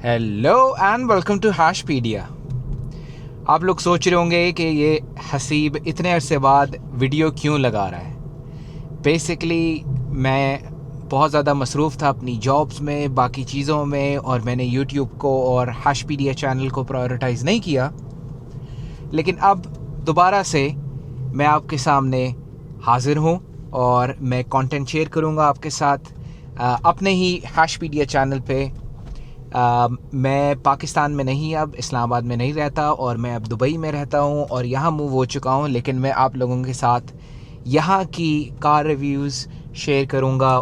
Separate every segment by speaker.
Speaker 1: Hello and welcome to Hashpedia. आप लोग सोच रहे होंगे कि ये हसीब इतने अरसे बाद वीडियो क्यों लगा रहा है। बेसिकली मैं बहुत ज़्यादा मसरूफ़ था अपनी जॉब्स में, बाकी चीज़ों में, और मैंने यूट्यूब को और हैशपीडिया चैनल को प्रायोरिटाइज़ नहीं किया। लेकिन अब दोबारा से मैं आपके सामने हाज़िर हूँ और मैं कंटेंट शेयर करूँगा आपके साथ अपने ही हैशपीडिया चैनल पे। मैं पाकिस्तान में नहीं, अब इस्लामाबाद में नहीं रहता और मैं अब दुबई में रहता हूँ और यहाँ मूव हो चुका हूँ। लेकिन मैं आप लोगों के साथ यहाँ की कार रिव्यूज़ शेयर करूँगा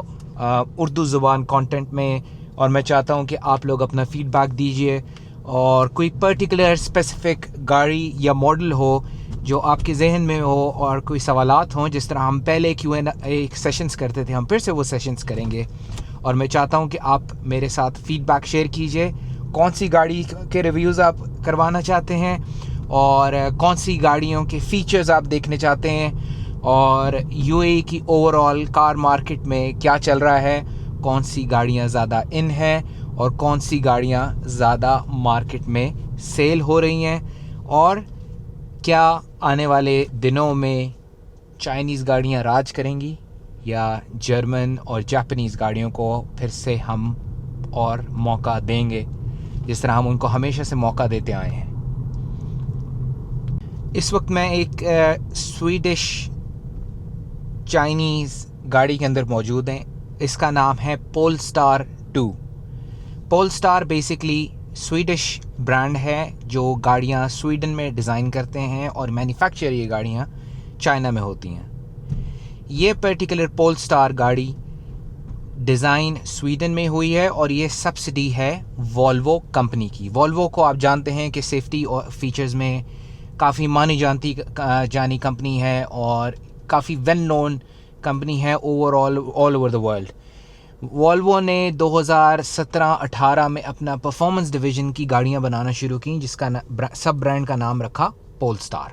Speaker 1: उर्दू ज़ुबान कंटेंट में, और मैं चाहता हूँ कि आप लोग अपना फ़ीडबैक दीजिए और कोई पर्टिकुलर स्पेसिफ़िक गाड़ी या मॉडल हो जो आपके जहन में हो और कोई सवालात हों। जिस तरह हम पहले Q&A सेशंस करते थे, हम फिर से वो सेशंस करेंगे और मैं चाहता हूं कि आप मेरे साथ फ़ीडबैक शेयर कीजिए। कौन सी गाड़ी के रिव्यूज़ आप करवाना चाहते हैं और कौन सी गाड़ियों के फ़ीचर्स आप देखने चाहते हैं, और यूएई की ओवरऑल कार मार्केट में क्या चल रहा है, कौन सी गाड़ियां ज़्यादा इन हैं और कौन सी गाड़ियां ज़्यादा मार्केट में सेल हो रही हैं, और क्या आने वाले दिनों में चाइनीज़ गाड़ियां राज करेंगी या जर्मन और जापानीज़ गाड़ियों को फिर से हम और मौका देंगे जिस तरह हम उनको हमेशा से मौका देते आए हैं। इस वक्त मैं एक स्वीडिश चाइनीज़ गाड़ी के अंदर मौजूद हैं। इसका नाम है Polestar 2। Polestar basically Swedish brand है जो गाड़ियाँ स्वीडन में डिज़ाइन करते हैं और मैन्युफैक्चर ये गाड़ियाँ चाइना में होती हैं। ये पर्टिकुलर पोलस्टार गाड़ी डिज़ाइन स्वीडन में हुई है और ये सब्सिडी है वॉल्वो कंपनी की। वॉल्वो को आप जानते हैं कि सेफ्टी और फीचर्स में काफ़ी मानी जानी कंपनी है और काफ़ी वेल नोन कंपनी है overall all over the world. Volvo ने 2017-18 में अपना परफॉर्मेंस डिवीज़न की गाड़ियां बनाना शुरू की, जिसका सब ब्रांड का नाम रखा पोलस्टार।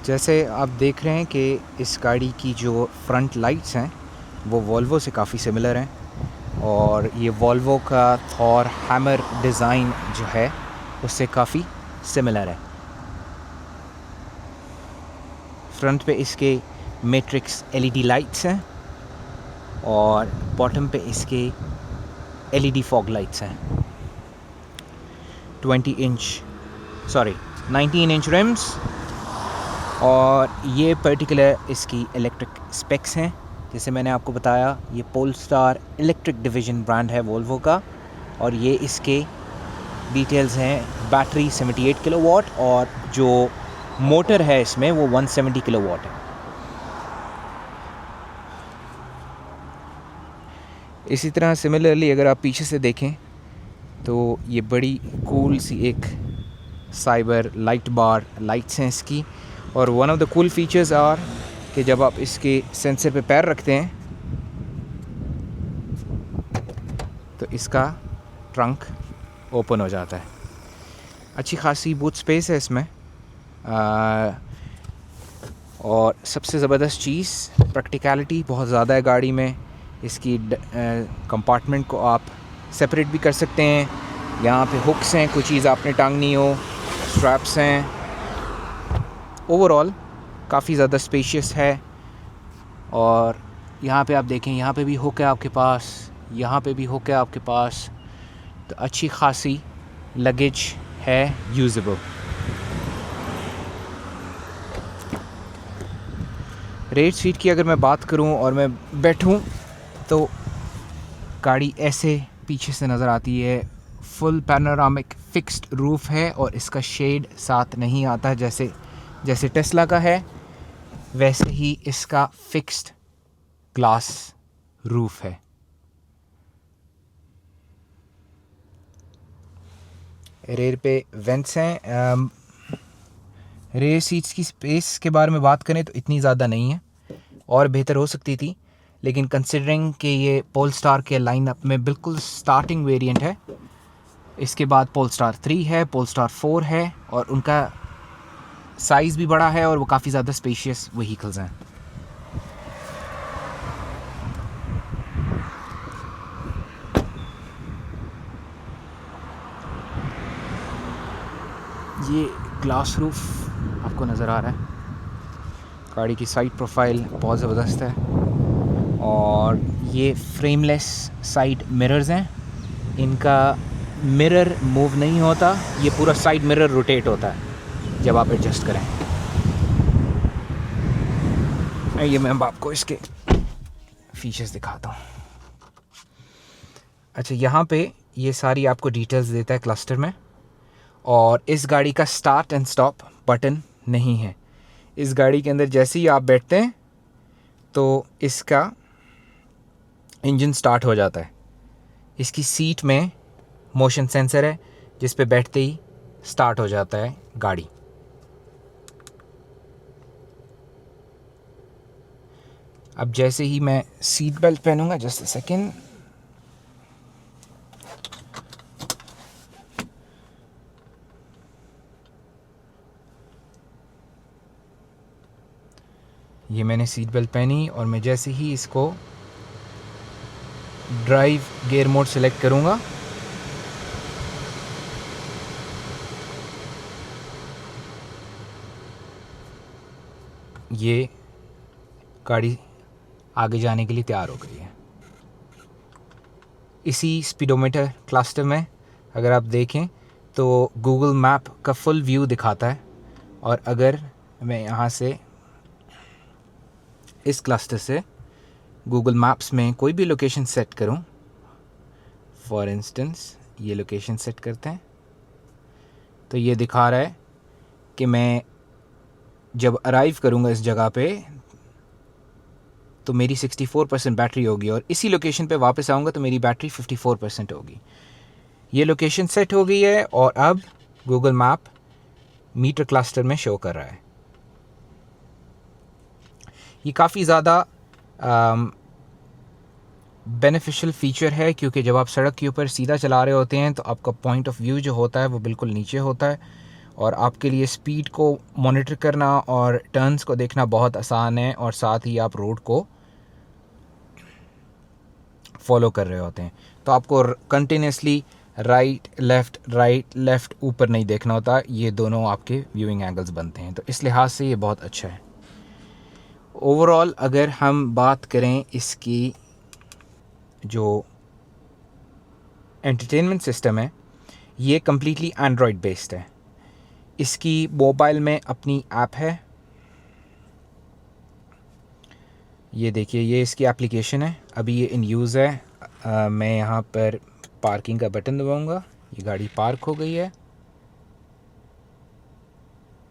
Speaker 1: जैसे आप देख रहे हैं कि इस गाड़ी की जो फ्रंट लाइट्स हैं वो वॉल्वो से काफ़ी सिमिलर हैं और ये वॉल्वो का थॉर हैमर डिज़ाइन जो है उससे काफ़ी सिमिलर है। फ्रंट पे इसके मैट्रिक्स एलईडी लाइट्स हैं और बॉटम पे इसके एलईडी फॉग लाइट्स हैं। 19 इंच रिम्स, और ये पर्टिकुलर इसकी इलेक्ट्रिक स्पेक्स हैं। जैसे मैंने आपको बताया, ये पोलस्टार इलेक्ट्रिक डिवीज़न ब्रांड है वोल्वो का, और ये इसके डिटेल्स हैं। बैटरी 78 किलोवाट और जो मोटर है इसमें वो 170 किलोवाट है। इसी तरह सिमिलरली अगर आप पीछे से देखें तो ये बड़ी कूल सी एक साइबर लाइट बार लाइट्स हैं इसकी, और one of the cool features are कि जब आप इसके सेंसर पे पैर रखते हैं तो इसका ट्रंक ओपन हो जाता है। अच्छी खासी बूट स्पेस है इसमें, और सबसे ज़बरदस्त चीज़ प्रैक्टिकलिटी बहुत ज़्यादा है गाड़ी में। इसकी कंपार्टमेंट को आप सेपरेट भी कर सकते हैं। यहाँ पे हुक्स हैं, कोई चीज़ आपने टांगनी हो, स्ट्रैप्स हैं। ओवरऑल काफ़ी ज़्यादा स्पेशियस है। और यहाँ पे आप देखें, यहाँ पे भी हुक है आपके पास, यहाँ पे भी हुक है आपके पास, तो अच्छी खासी लगेज है यूजेबल। रेयर सीट की अगर मैं बात करूं और मैं बैठूं तो गाड़ी ऐसे पीछे से नज़र आती है। फुल पैनोरामिक फिक्स्ड रूफ़ है और इसका शेड साथ नहीं आता, जैसे टेस्ला का है वैसे ही इसका फिक्स्ड ग्लास रूफ़ है। रेयर पे वेंट्स हैं। रेयर सीट्स की स्पेस के बारे में बात करें तो इतनी ज़्यादा नहीं है, और बेहतर हो सकती थी, लेकिन कंसिडरिंग कि ये पोलस्टार के लाइनअप में बिल्कुल स्टार्टिंग वेरिएंट है। इसके बाद पोलस्टार 3 है, पोलस्टार 4 है, और उनका साइज़ भी बड़ा है और वो काफ़ी ज़्यादा स्पेशियस व्हीकल्स हैं। ये ग्लास रूफ आपको नज़र आ रहा है। गाड़ी की साइड प्रोफाइल बहुत ज़बरदस्त है और ये फ्रेमलेस साइड मिरर्स हैं। इनका मिरर मूव नहीं होता, ये पूरा साइड मिरर रोटेट होता है जब आप एडजस्ट करें। ये मैं आपको इसके फीचर्स दिखाता हूँ। अच्छा, यहाँ पे ये सारी आपको डिटेल्स देता है क्लस्टर में। और इस गाड़ी का स्टार्ट एंड स्टॉप बटन नहीं है। इस गाड़ी के अंदर जैसे ही आप बैठते हैं तो इसका इंजन स्टार्ट हो जाता है। इसकी सीट में मोशन सेंसर है जिस पे बैठते ही स्टार्ट हो जाता है गाड़ी। अब जैसे ही मैं सीट बेल्ट पहनूंगा, जस्ट अ सेकेंड, ये मैंने सीट बेल्ट पहनी और मैं जैसे ही इसको ड्राइव गियर मोड सेलेक्ट करूंगा, ये गाड़ी आगे जाने के लिए तैयार हो गई है। इसी स्पीडोमीटर क्लस्टर में अगर आप देखें तो गूगल मैप का फुल व्यू दिखाता है। और अगर मैं यहाँ से इस क्लस्टर से गूगल मैप्स में कोई भी लोकेशन सेट करूं, फॉर इंस्टेंस ये लोकेशन सेट करते हैं, तो ये दिखा रहा है कि मैं जब अराइव करूंगा इस जगह पे तो मेरी 64% बैटरी होगी और इसी लोकेशन पे वापस आऊँगा तो मेरी बैटरी 54% होगी। ये लोकेशन सेट हो गई है और अब गूगल मैप मीटर क्लस्टर में शो कर रहा है। ये काफ़ी ज़्यादा बेनिफिशियल फ़ीचर है क्योंकि जब आप सड़क के ऊपर सीधा चला रहे होते हैं तो आपका पॉइंट ऑफ व्यू जो होता है वो बिल्कुल नीचे होता है और आपके लिए स्पीड को मॉनिटर करना और टर्न्स को देखना बहुत आसान है और साथ ही आप रोड को फॉलो कर रहे होते हैं। तो आपको कंटिन्यूसली राइट लेफ़्ट ऊपर नहीं देखना होता, ये दोनों आपके व्यूइंग एंगल्स बनते हैं। तो इस लिहाज से ये बहुत अच्छा है। ओवरऑल अगर हम बात करें इसकी जो एंटरटेनमेंट सिस्टम है, ये कम्प्लीटली एंड्रॉयड बेस्ड है। इसकी मोबाइल में अपनी ऐप है, ये देखिए, ये इसकी एप्लीकेशन है, अभी ये इन यूज़ है। मैं यहाँ पर पार्किंग का बटन दबाऊँगा, ये गाड़ी पार्क हो गई है।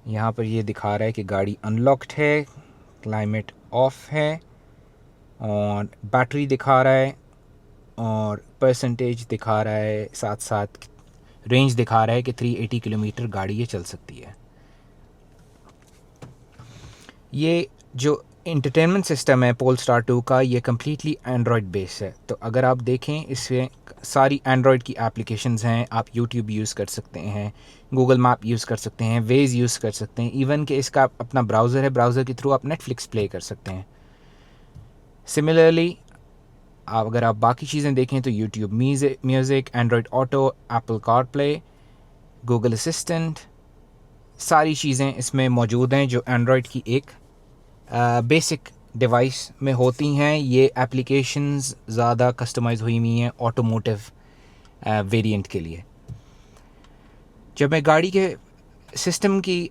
Speaker 1: यहाँ पर ये दिखा रहा है कि गाड़ी अनलॉक्ड है, क्लाइमेट ऑफ है और बैटरी दिखा रहा है और परसेंटेज दिखा रहा है, साथ साथ रेंज दिखा रहा है कि 380 किलोमीटर गाड़ी ये चल सकती है। ये जो इंटरटेनमेंट सिस्टम है पोलस्टार 2 का, ये कम्प्लीटली एंड्रॉयड बेस है। तो अगर आप देखें इसमें सारी एंड्रॉयड की एप्लीकेशंस हैं। आप यूट्यूब यूज़ कर सकते हैं, गूगल मैप यूज़ कर सकते हैं, वेज यूज़ कर सकते हैं, इवन कि इसका अपना ब्राउज़र है, ब्राउज़र के थ्रू आप नेटफ्लिक्स प्ले कर सकते हैं। सिमिलरली अगर आप बाकी चीज़ें देखें तो YouTube music, Android auto, Apple car play, Google assistant, सारी चीज़ें इसमें मौजूद हैं जो एंड्रॉयड की एक बेसिक डिवाइस में होती हैं। ये एप्लीकेशंस ज़्यादा कस्टमाइज़ हुई हुई हैं ऑटोमोटिव वेरिएंट के लिए। जब मैं गाड़ी के सिस्टम की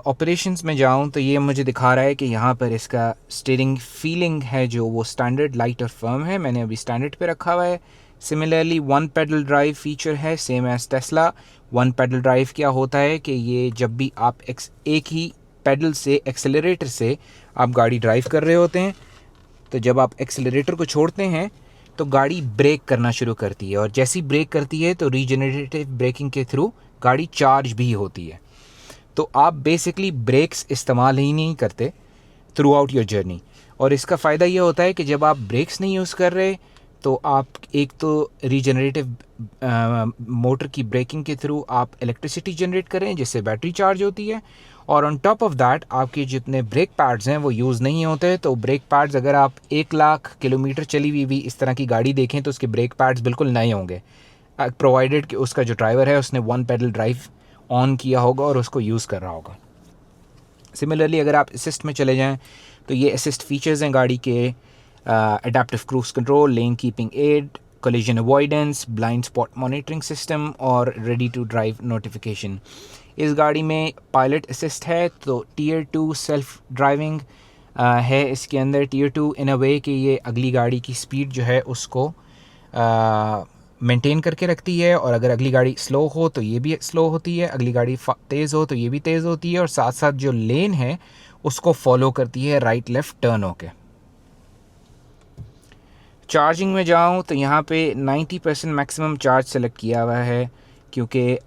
Speaker 1: ऑपरेशंस में जाऊं तो ये मुझे दिखा रहा है कि यहाँ पर इसका स्टीयरिंग फीलिंग है जो वो स्टैंडर्ड लाइट और फर्म है, मैंने अभी स्टैंडर्ड पे रखा हुआ है। Similarly one pedal drive feature है, same as Tesla. One pedal drive क्या होता है कि ये जब भी आप एक ही पेडल से, एक्सेलरेटर से आप गाड़ी ड्राइव कर रहे होते हैं तो जब आप एक्सेलरेटर को छोड़ते हैं तो गाड़ी ब्रेक करना शुरू करती है और जैसी ब्रेक करती है तो रीजनरेटिव ब्रेकिंग के थ्रू गाड़ी चार्ज भी होती है। तो आप बेसिकली ब्रेक्स इस्तेमाल ही नहीं करते थ्रू आउट योर जर्नी। और इसका फ़ायदा ये होता है कि जब आप ब्रेक्स नहीं यूज़ कर रहे तो आप एक तो रीजनरेटिव मोटर की ब्रेकिंग के थ्रू आप इलेक्ट्रिसिटी जनरेट करें जिससे बैटरी चार्ज होती है, और ऑन टॉप ऑफ दैट आपके जितने ब्रेक पैड्स हैं वो यूज़ नहीं होते। तो ब्रेक पैड्स अगर आप 1 लाख किलोमीटर चली हुई भी इस तरह की गाड़ी देखें तो उसके ब्रेक पैड्स बिल्कुल नए होंगे, प्रोवाइडेड कि उसका जो ड्राइवर है उसने वन पेडल ड्राइव ऑन किया होगा और उसको यूज़ कर रहा होगा। सिमिलरली अगर आप असिस्ट में चले जाएं तो ये असिस्ट फीचर्स हैं गाड़ी के, adaptive cruise control, lane keeping aid, collision avoidance, blind spot monitoring system और रेडी टू ड्राइव नोटिफिकेशन। इस गाड़ी में पायलट असिस्ट है, तो टीयर 2 सेल्फ ड्राइविंग है इसके अंदर। टीयर 2 इन अ वे कि ये अगली गाड़ी की स्पीड जो है उसको मेंटेन करके रखती है, और अगर अगली गाड़ी स्लो हो तो ये भी स्लो होती है, अगली गाड़ी तेज़ हो तो ये भी तेज़ होती है, और साथ साथ जो लेन है उसको फॉलो करती है राइट लेफ़्ट टर्न होके। चार्जिंग में जाऊँ तो यहाँ पे 90% मैक्सिमम चार्ज सेलेक्ट किया हुआ है, क्योंकि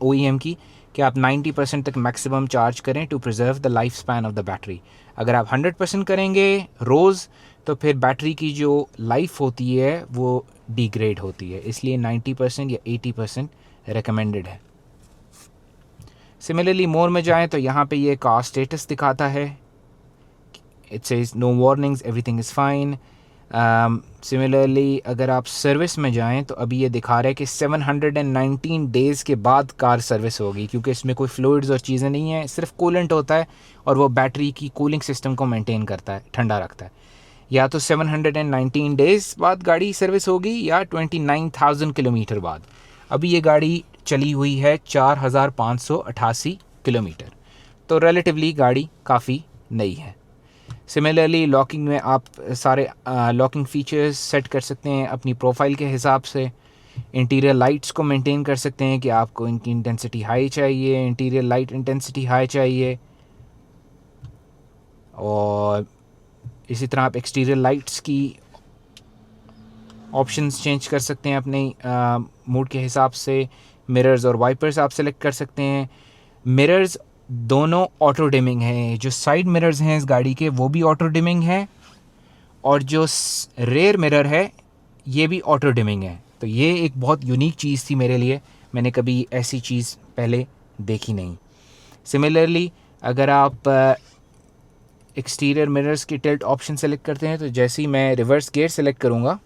Speaker 1: OEM की कि आप 90% तक मैक्सिमम चार्ज करें to preserve the life span of the battery. अगर आप 100% करेंगे रोज़ तो फिर बैटरी की जो लाइफ होती है वो डिग्रेड होती है, इसलिए 90% या 80% रिकमेंडेड है। सिमिलरली मोर में जाएं तो यहाँ पे ये कार स्टेटस दिखाता है, it says no warnings, everything is fine. Similarly अगर आप सर्विस में जाएं तो अभी ये दिखा रहा है कि 719 डेज़ के बाद कार सर्विस होगी, क्योंकि इसमें कोई फ्लूइड्स और चीज़ें नहीं हैं, सिर्फ कूलेंट होता है और वो बैटरी की कूलिंग सिस्टम को मेंटेन करता है, ठंडा रखता है। या तो 719 डेज़ बाद गाड़ी सर्विस होगी या 29,000 किलोमीटर बाद। अभी ये गाड़ी चली हुई है 4,588 किलोमीटर, तो रिलेटिवली गाड़ी काफ़ी नई है। सिमिलरली लॉकिंग में आप सारे लॉकिंग फ़ीचर्स सेट कर सकते हैं अपनी प्रोफाइल के हिसाब से। इंटीरियर लाइट्स को मेंटेन कर सकते हैं कि आपको इनकी इंटेंसिटी हाई चाहिए, इंटीरियर लाइट इंटेंसिटी हाई चाहिए, और इसी तरह आप एक्सटीरियर लाइट्स की ऑप्शंस चेंज कर सकते हैं अपने मूड के हिसाब से। मिरर्स और वाइपर्स आप सेलेक्ट कर सकते हैं। मिरर्स दोनों ऑटो डिमिंग हैं, जो साइड मिरर्स हैं इस गाड़ी के वो भी ऑटो डिमिंग है, और जो रेयर मिरर है ये भी ऑटो डिमिंग है। तो ये एक बहुत यूनिक चीज़ थी मेरे लिए, मैंने कभी ऐसी चीज़ पहले देखी नहीं। सिमिलरली अगर आप एक्सटीरियर मिरर्स की टिल्ट ऑप्शन सेलेक्ट करते हैं तो जैसे ही मैं रिवर्स गियर सेलेक्ट करूँगा,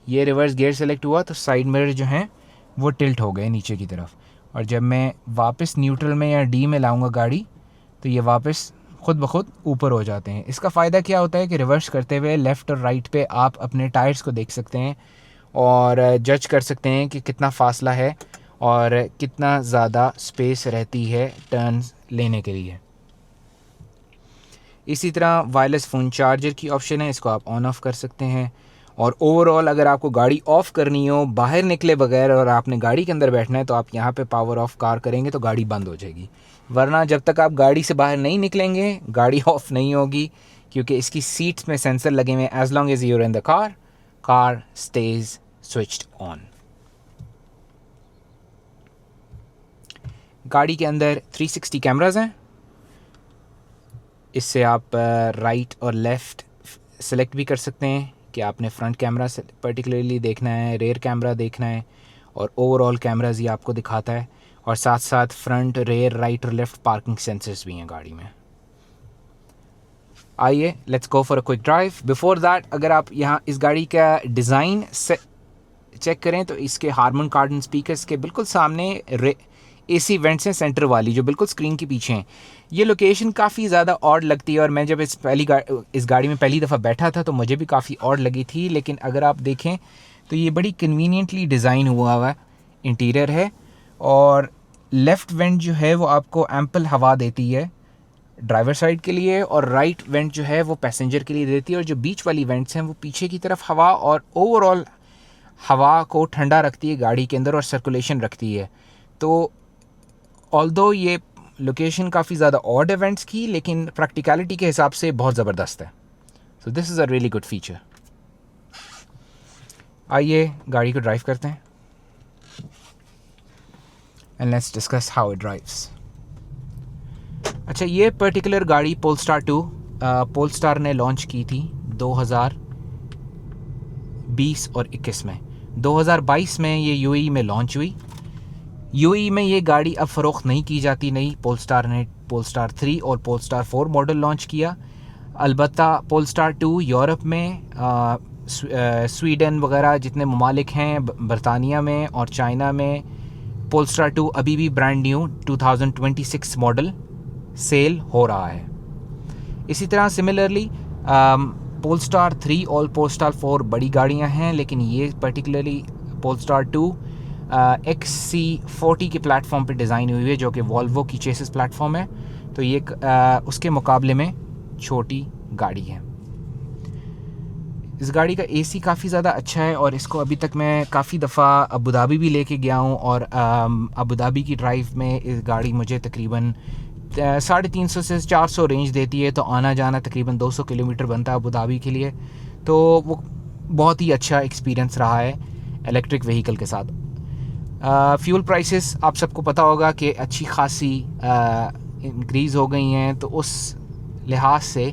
Speaker 1: ये रिवर्स गियर सेलेक्ट हुआ तो साइड मिरर जो हैं वो टिल्ट हो गए नीचे की तरफ, और जब मैं वापस न्यूट्रल में या डी में लाऊंगा गाड़ी तो ये वापस खुद ब खुद ऊपर हो जाते हैं। इसका फ़ायदा क्या होता है कि रिवर्स करते हुए लेफ़्ट और राइट पे आप अपने टायर्स को देख सकते हैं और जज कर सकते हैं कि कितना फ़ासला है और कितना ज़्यादा स्पेस रहती है टर्न लेने के लिए। इसी तरह वायरलेस फ़ोन चार्जर की ऑप्शन है, इसको आप ऑन ऑफ़ कर सकते हैं। और ओवरऑल अगर आपको गाड़ी ऑफ़ करनी हो बाहर निकले बगैर और आपने गाड़ी के अंदर बैठना है तो आप यहाँ पे पावर ऑफ़ कार करेंगे तो गाड़ी बंद हो जाएगी, वरना जब तक आप गाड़ी से बाहर नहीं निकलेंगे गाड़ी ऑफ़ नहीं होगी, क्योंकि इसकी सीट्स में सेंसर लगे हुए हैं। As long as you're in the car stays switched on. गाड़ी के अंदर 360 कैमराज हैं, इससे आप राइट और लेफ़्ट सेलेक्ट भी कर सकते हैं कि आपने फ्रंट कैमरा से पर्टिकुलरली देखना है, रेयर कैमरा देखना है, और ओवरऑल कैमराज ये आपको दिखाता है, और साथ साथ फ्रंट, रेयर, राइट और लेफ़्ट पार्किंग सेंसर्स भी हैं गाड़ी में। आइए let's go for a quick drive. Before that अगर आप यहाँ इस गाड़ी का डिज़ाइन से चेक करें तो इसके हारमन कार्डन स्पीकर्स के बिल्कुल सामने AC वेंट्स हैं सेंटर वाली, जो बिल्कुल स्क्रीन के पीछे हैं। ये लोकेशन काफ़ी ज़्यादा ऑड लगती है, और मैं जब इस गाड़ी में पहली दफ़ा बैठा था तो मुझे भी काफ़ी ऑड लगी थी, लेकिन अगर आप देखें तो ये बड़ी कन्वीनियंटली डिज़ाइन हुआ इंटीरियर है, और लेफ़्ट वेंट जो है वो आपको एम्पल हवा देती है ड्राइवर साइड के लिए, और राइट वेंट जो है वो पैसेंजर के लिए देती है, और जो बीच वाली वेंट्स हैं वो पीछे की तरफ हवा और ओवरऑल हवा को ठंडा रखती है गाड़ी के अंदर और सर्कुलेशन रखती है। तो ऑल्दो ये लोकेशन काफ़ी ज़्यादा ऑड इवेंट्स की, लेकिन प्रैक्टिकलिटी के हिसाब से बहुत ज़बरदस्त है। So this is a really good feature. आइए गाड़ी को ड्राइव करते हैं and let's discuss how it drives. अच्छा, ये पर्टिकुलर गाड़ी पोलस्टार 2 पोलस्टार ने लॉन्च की थी 2020 और 21 में। 2022 में ये UAE में लॉन्च हुई। UAE में ये गाड़ी अब फ़रोख्त नहीं की जाती, नहीं। पोलस्टार ने पोलस्टार 3 और पोलस्टार 4 मॉडल लॉन्च किया। अलबत्ता पोलस्टार 2 यूरोप में, स्वीडन वगैरह जितने ममालिक हैं, बरतानिया में और चाइना में पोलस्टार 2 अभी भी ब्रांड न्यू 2026 मॉडल सेल हो रहा है। इसी तरह सिमिलरली पोलस्टार 3 और पोलस्टार 4 बड़ी गाड़ियां हैं, लेकिन ये पर्टिकुलरली पोलस्टार 2 XC40 के प्लेटफॉर्म पे डिज़ाइन हुई है, जो कि वॉल्वो की चेसिस प्लेटफॉर्म है। तो ये उसके मुकाबले में छोटी गाड़ी है। इस गाड़ी का AC काफ़ी ज़्यादा अच्छा है और इसको अभी तक मैं काफ़ी दफ़ा अबू धाबी भी लेके गया हूँ और अबू धाबी की ड्राइव में इस गाड़ी मुझे तकरीबन 350 से 400 रेंज देती है। तो आना जाना तकरीबन 200 किलोमीटर बनता है अबू धाबी के लिए। तो वो बहुत ही अच्छा एक्सपीरियंस रहा है इलेक्ट्रिक व्हीकल के साथ। फ्यूल प्राइसेस आप सबको पता होगा कि अच्छी खासी इंक्रीज़ हो गई हैं, तो उस लिहाज से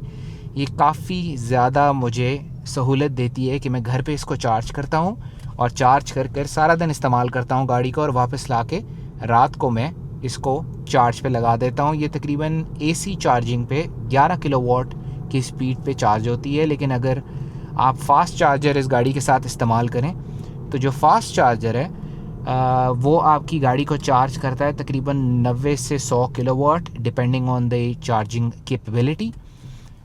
Speaker 1: ये काफ़ी ज़्यादा मुझे सहूलत देती है कि मैं घर पे इसको चार्ज करता हूँ और चार्ज कर सारा दिन इस्तेमाल करता हूँ गाड़ी को, और वापस लाके रात को मैं इसको चार्ज पे लगा देता हूँ। ये तकरीबन AC चार्जिंग पे 11 किलोवाट की स्पीड पे चार्ज होती है। लेकिन अगर आप फास्ट चार्जर इस गाड़ी के साथ इस्तेमाल करें तो जो फास्ट चार्जर है वो आपकी गाड़ी को चार्ज करता है तकरीबन 90 से 100 kilowatt depending on the charging capability.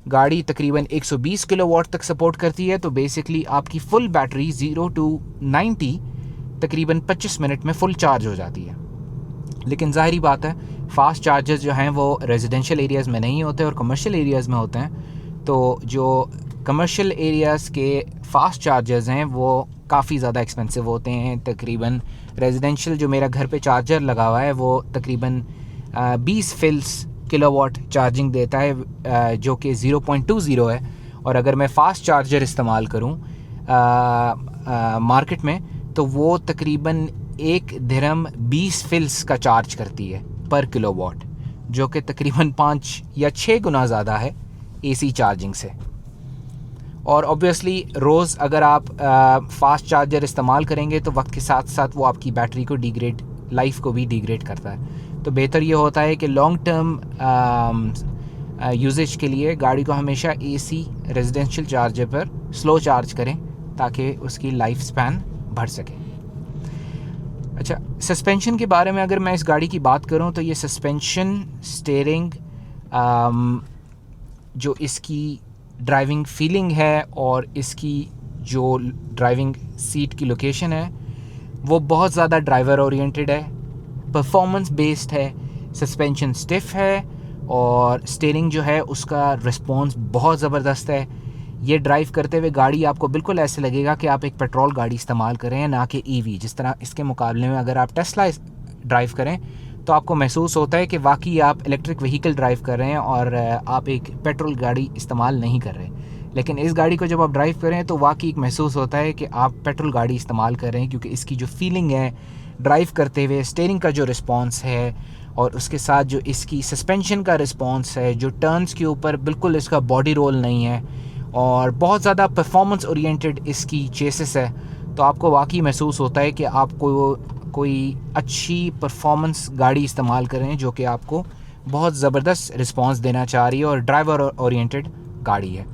Speaker 1: गाड़ी तकरीबन 120 किलोवाट तक सपोर्ट करती है। तो बेसिकली आपकी फुल बैटरी 0 to 90 तकरीबन 25 मिनट में फुल चार्ज हो जाती है। लेकिन ज़ाहिरी बात है फ़ास्ट चार्जर्स जो हैं वो रेजिडेंशियल एरियाज़ में नहीं होते और कमर्शियल एरियाज़ में होते हैं। तो जो कमर्शियल एरियाज़ के फ़ास्ट चार्जर्स हैं वो काफ़ी ज़्यादा एक्सपेंसिव होते हैं। तकरीबन रेजिडेंशियल जो मेरा घर पे चार्जर लगा हुआ है वो तकरीबन 20 फिल्स किलोवाट चार्जिंग देता है, जो कि 0.20 है। और अगर मैं फ़ास्ट चार्जर इस्तेमाल करूं मार्केट में तो वो तकरीबन 1 दिरहम 20 फिल्स का चार्ज करती है पर किलोवाट, जो कि तकरीबन 5 या 6 गुना ज़्यादा है AC चार्जिंग से। और ऑब्वियसली रोज़ अगर आप फास्ट चार्जर इस्तेमाल करेंगे तो वक्त के साथ साथ वो आपकी बैटरी को डिग्रेड लाइफ को भी डिग्रेड करता है। तो बेहतर ये होता है कि लॉन्ग टर्म यूजेज के लिए गाड़ी को हमेशा AC रेजिडेंशियल चार्जर पर स्लो चार्ज करें ताकि उसकी लाइफ स्पैन बढ़ सके। अच्छा, सस्पेंशन के बारे में अगर मैं इस गाड़ी की बात करूं तो ये सस्पेंशन, स्टीयरिंग, जो इसकी ड्राइविंग फीलिंग है और इसकी जो ड्राइविंग सीट की लोकेशन है वो बहुत ज़्यादा ड्राइवर ओरिएंटेड है, परफॉर्मेंस बेस्ड है। सस्पेंशन स्टिफ है और स्टीयरिंग जो है उसका रिस्पॉन्स बहुत ज़बरदस्त है। ये ड्राइव करते हुए गाड़ी आपको बिल्कुल ऐसे लगेगा कि आप एक पेट्रोल गाड़ी इस्तेमाल कर रहे हैं, ना कि EV। जिस तरह इसके मुकाबले में अगर आप टेस्ला ड्राइव करें तो आपको महसूस होता है कि वाकई आप इलेक्ट्रिक व्हीकल ड्राइव कर रहे हैं और आप एक पेट्रोल गाड़ी इस्तेमाल नहीं कर रहे। लेकिन इस गाड़ी को जब आप ड्राइव करें तो वाकई एक महसूस होता है कि आप पेट्रोल गाड़ी इस्तेमाल कर रहे हैं, क्योंकि इसकी जो फीलिंग है ड्राइव करते हुए, स्टीयरिंग का जो रिस्पॉन्स है और उसके साथ जो इसकी सस्पेंशन का रिस्पॉन्स है, जो टर्न्स के ऊपर बिल्कुल इसका बॉडी रोल नहीं है और बहुत ज़्यादा परफॉर्मेंस ओरिएंटेड इसकी चेसिस है, तो आपको वाकई महसूस होता है कि आपको कोई अच्छी परफॉर्मेंस गाड़ी इस्तेमाल करें जो कि आपको बहुत ज़बरदस्त रिस्पांस देना चाह रही है और ड्राइवर ओरिएंटेड गाड़ी है।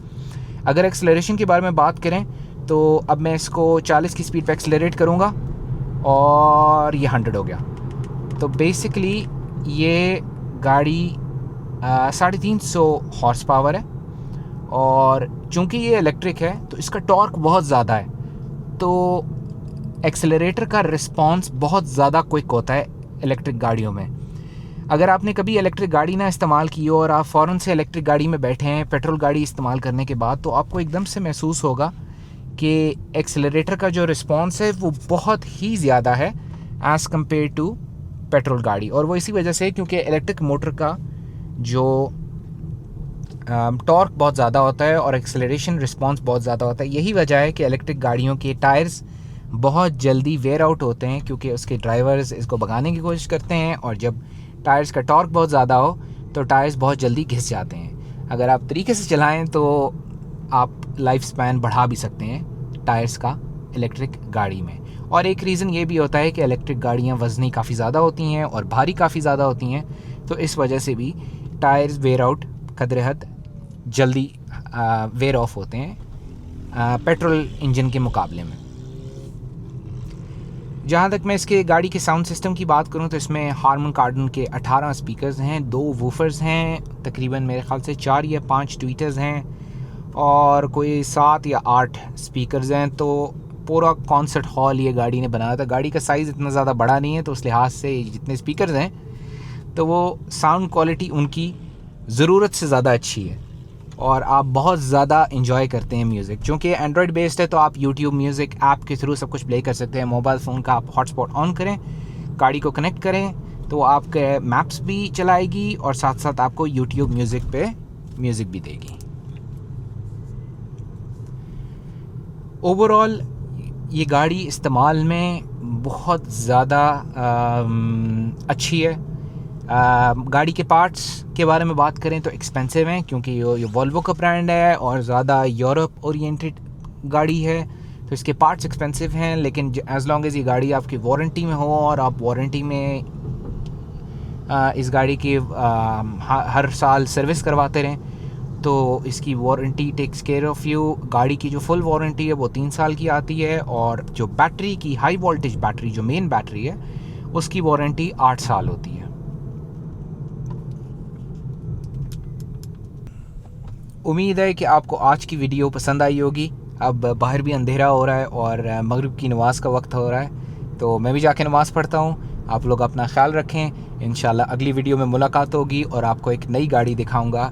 Speaker 1: अगर एक्सेलरेशन के बारे में बात करें तो अब मैं इसको 40 की स्पीड पे एक्सेलरेट करूँगा और ये 100 हो गया। तो बेसिकली ये गाड़ी 350 हॉर्स पावर है और चूँकि ये इलेक्ट्रिक है तो इसका टॉर्क बहुत ज़्यादा है, तो एक्सेलरेटर का रिस्पांस बहुत ज़्यादा क्विक होता है इलेक्ट्रिक गाड़ियों में। अगर आपने कभी इलेक्ट्रिक गाड़ी ना इस्तेमाल की हो और आप फ़ौरन से इलेक्ट्रिक गाड़ी में बैठे हैं पेट्रोल गाड़ी इस्तेमाल करने के बाद, तो आपको एकदम से महसूस होगा कि एक्सेलरेटर का जो रिस्पांस है वो बहुत ही ज़्यादा है एज़ कम्पेयर टू पेट्रोल गाड़ी। और वो इसी वजह से क्योंकि इलेक्ट्रिक मोटर का जो टॉर्क बहुत ज़्यादा होता है और एक्सेलरेशन रिस्पांस बहुत ज़्यादा होता है। यही वजह है कि इलेक्ट्रिक गाड़ियों के टायर्स बहुत जल्दी वेयर आउट होते हैं, क्योंकि उसके ड्राइवर्स इसको भगाने की कोशिश करते हैं और जब टायर्स का टॉर्क बहुत ज़्यादा हो तो टायर्स बहुत जल्दी घिस जाते हैं। अगर आप तरीके से चलाएं तो आप लाइफ स्पैन बढ़ा भी सकते हैं टायर्स का इलेक्ट्रिक गाड़ी में। और एक रीज़न ये भी होता है कि इलेक्ट्रिक गाड़ियाँ वज़नी काफ़ी ज़्यादा होती हैं और भारी काफ़ी ज़्यादा होती हैं, तो इस वजह से भी टायर्स वेयर आउट कदर हद जल्दी वेयर ऑफ होते हैं पेट्रोल इंजन के मुकाबले में। जहाँ तक मैं इसके गाड़ी के साउंड सिस्टम की बात करूँ तो इसमें हार्मन कार्डन के 18 स्पीकर्स हैं, 2 वूफर्स हैं, तकरीबन मेरे ख़्याल से 4 या 5 ट्वीटर्स हैं और कोई 7 या 8 स्पीकर्स हैं। तो पूरा कॉन्सर्ट हॉल ये गाड़ी ने बनाया था। गाड़ी का साइज़ इतना ज़्यादा बड़ा नहीं है, तो उस लिहाज से जितने स्पीकर्स हैं तो वो साउंड क्वालिटी उनकी ज़रूरत से ज़्यादा अच्छी है और आप बहुत ज़्यादा इंजॉय करते हैं म्यूज़िक। चूँकि एंड्रॉयड बेस्ड है तो आप यूट्यूब म्यूज़िक ऐप के थ्रू सब कुछ प्ले कर सकते हैं। मोबाइल फ़ोन का आप हॉटस्पॉट ऑन करें, गाड़ी को कनेक्ट करें तो आपके मैप्स भी चलाएगी और साथ साथ आपको यूट्यूब म्यूज़िक पे म्यूज़िक भी देगी। ओवरऑल ये गाड़ी इस्तेमाल में बहुत ज़्यादा अच्छी है। गाड़ी के पार्ट्स के बारे में बात करें तो एक्सपेंसिव हैं, क्योंकि ये वॉल्वो का ब्रांड है और ज़्यादा यूरोप ओरिएंटेड गाड़ी है, तो इसके पार्ट्स एक्सपेंसिव हैं। लेकिन एज़ लॉन्ग एज़ ये गाड़ी आपकी वारंटी में हो और आप वारंटी में इस गाड़ी की हर साल सर्विस करवाते रहें तो इसकी warranty takes care of you. गाड़ी की जो फुल वारंटी है वो 3 साल की आती है और जो बैटरी की हाई वोल्टेज बैटरी जो मेन बैटरी है उसकी वारंटी 8 साल होती है। उम्मीद है कि आपको आज की वीडियो पसंद आई होगी। अब बाहर भी अंधेरा हो रहा है और मगरिब की नमाज़ का वक्त हो रहा है, तो मैं भी जाके नमाज़ पढ़ता हूँ। आप लोग अपना ख्याल रखें। इंशाल्लाह अगली वीडियो में मुलाकात होगी और आपको एक नई गाड़ी दिखाऊंगा